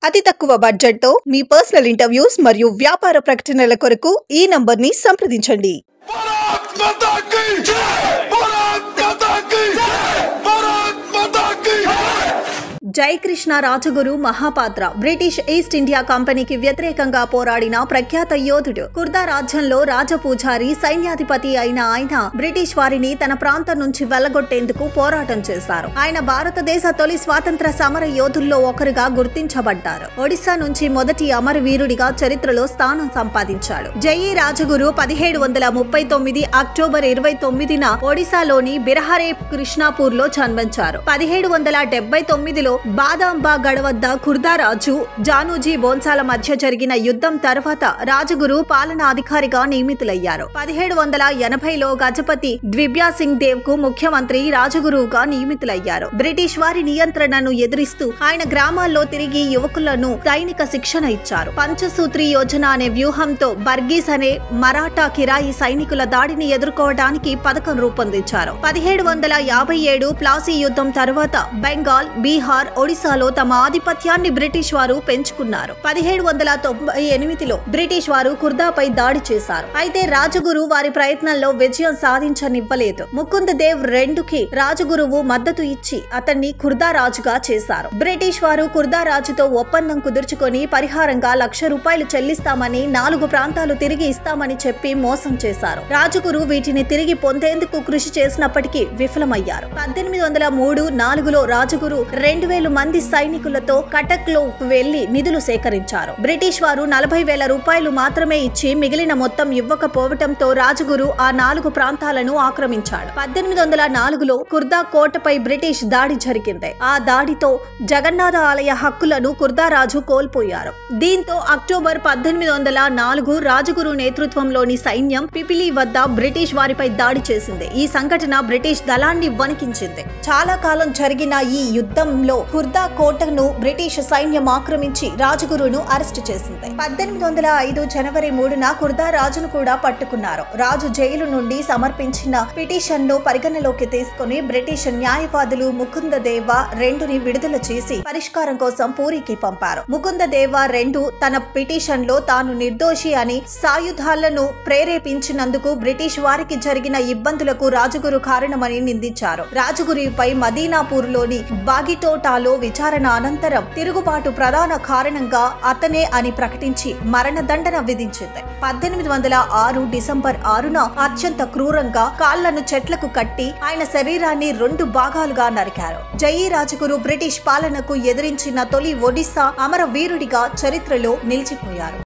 అతి తక్కువ బడ్జెట్ తో మీ పర్సనల్ ఇంటర్వ్యూస్ మరియు వ్యాపార ప్రకటనల కొరకు ఈ నంబర్ ని సంప్రదించండి। జై Krishna Rajaguru Mohapatra British east India కంపెనీకి వ్యతిరేకంగా పోరాడిన ప్రఖ్యాత యోధుడు। కుర్దా రాజ్యంలో రాజపూజారి సైన్యాధిపతి అయిన ఆయన బ్రిటిష్ వారిని తన ప్రాంతం నుంచి వెళ్లగొట్టేందుకు పోరాటం చేశారు। ఆయన భారతదేశ తొలి స్వాతంత్ర సమర యోధుల్లో ఒకరుగా గుర్తించబడ్డారు। ఒడిశా నుంచి మొదటి అమరవీరుడిగా చరిత్రలో స్థానం సంపాదించాడు। జై రాజగురు 1739 అక్టోబర్ 29న ఒడిశాలోని బిరహరే కృష్ణాపూర్ లో జన్మించారు। 1779లో బాదాంబా గఢ్ వద్ద కుర్దా రాజు జానూజీ బోన్సాల మధ్య జరిగిన యుద్ధం తర్వాత రాజగురు పాలనాధికారిగా నియమితులయ్యారు। 1780లో గజపతి దివ్యా సింగ్ దేవ్ కు ముఖ్యమంత్రి రాజగురువుగా నియమితులయ్యారు। బ్రిటిష్ వారి నియంత్రణను ఎదిరిస్తూ ఆయన గ్రామాల్లో తిరిగి యువకులను సైనిక శిక్షణ ఇచ్చారు। పంచసూత్రి యోజన అనే వ్యూహంతో బర్గీస్ అనే మరాఠా కిరాయి సైనికుల దాడిని ఎదుర్కోవడానికి పథకం రూపొందించారు। 1757 ప్లాసీ యుద్ధం తర్వాత బెంగాల్, బీహార్, ఒడిశాలో తమ ఆధిపత్యాన్ని బ్రిటిష్ వారు పెంచుకున్నారు। 1798లో బ్రిటిష్ వారు కుర్దాపై దాడి చేశారు। అయితే రాజగురు వారి ప్రయత్నంలో విజయం సాధించనివ్వలేదు। ముకుందదేవ్ రెండుకి రాజగురువు మద్దతు ఇచ్చి అతన్ని కుర్దా రాజుగా చేశారు। బ్రిటిష్ వారు కుర్దా రాజుతో ఒప్పందం కుదుర్చుకొని పరిహారంగా ₹1,00,000 చెల్లిస్తామని 4 ప్రాంతాలు తిరిగి ఇస్తామని చెప్పి మోసం చేశారు। రాజగురు వీటిని తిరిగి పొందేందుకు కృషి చేసినప్పటికీ విఫలమయ్యారు। 1803-4లో రాజగురు 2,000 మంది సైనికులతో కటక్ లో వెళ్లి నిధులు సేకరించారు। బ్రిటిష్ వారు ₹40,000 మాత్రమే ఇచ్చి మిగిలిన మొత్తం ఇవ్వకపోవటంతో రాజగురు ఆ 4 ప్రాంతాలను ఆక్రమించాడు। 1804లో కుర్దా కోటపై బ్రిటిష్ దాడి జరిగింది। ఆ దాడితో జగన్నాథ ఆలయ హక్కులను కుర్దా రాజు కోల్పోయారు। దీంతో అక్టోబర్ 1804 రాజగురు నేతృత్వంలోని సైన్యం పిపిలి వద్ద బ్రిటిష్ వారిపై దాడి చేసింది। ఈ సంఘటన బ్రిటిష్ దళాన్ని వణికించింది। చాలా కాలం జరిగిన ఈ యుద్ధంలో కుర్దా కోటను బ్రిటిష్ సైన్యం ఆక్రమించి రాజగురును అరెస్టు చేసింది। 1805 జనవరి 3న కుర్దా రాజును కూడా పట్టుకున్నారు। రాజు జైలు నుండి సమర్పించిన పిటిషన్ ను పరిగణలోకి తీసుకుని బ్రిటిష్ న్యాయవాదులు ముకుందదేవ రెండుని విడుదల చేసి పరిష్కారం కోసం పూరికి పంపారు। ముకుందదేవ రెండు తన పిటిషన్ లో తాను నిర్దోషి అని సాయుధాలను ప్రేరేపించినందుకు బ్రిటిష్ వారికి జరిగిన ఇబ్బందులకు రాజగురు కారణమని నిందించారు। రాజగురుపై మదీనాపూర్ లోని బాగిటోటాలో విచారణ అనంతరం తిరుగుబాటు ప్రధాన కారణంగా అతనే అని ప్రకటించి మరణదండన విధించింది। 1806 డిసెంబర్ 6న అత్యంత క్రూరంగా కాళ్లను చెట్లకు కట్టి ఆయన శరీరాన్ని 2 భాగాలుగా నరికారు। జై రాజగురు బ్రిటిష్ పాలనకు ఎదిరించిన తొలి ఒడిశా అమరవీరుడిగా చరిత్రలో నిలిచిపోయారు।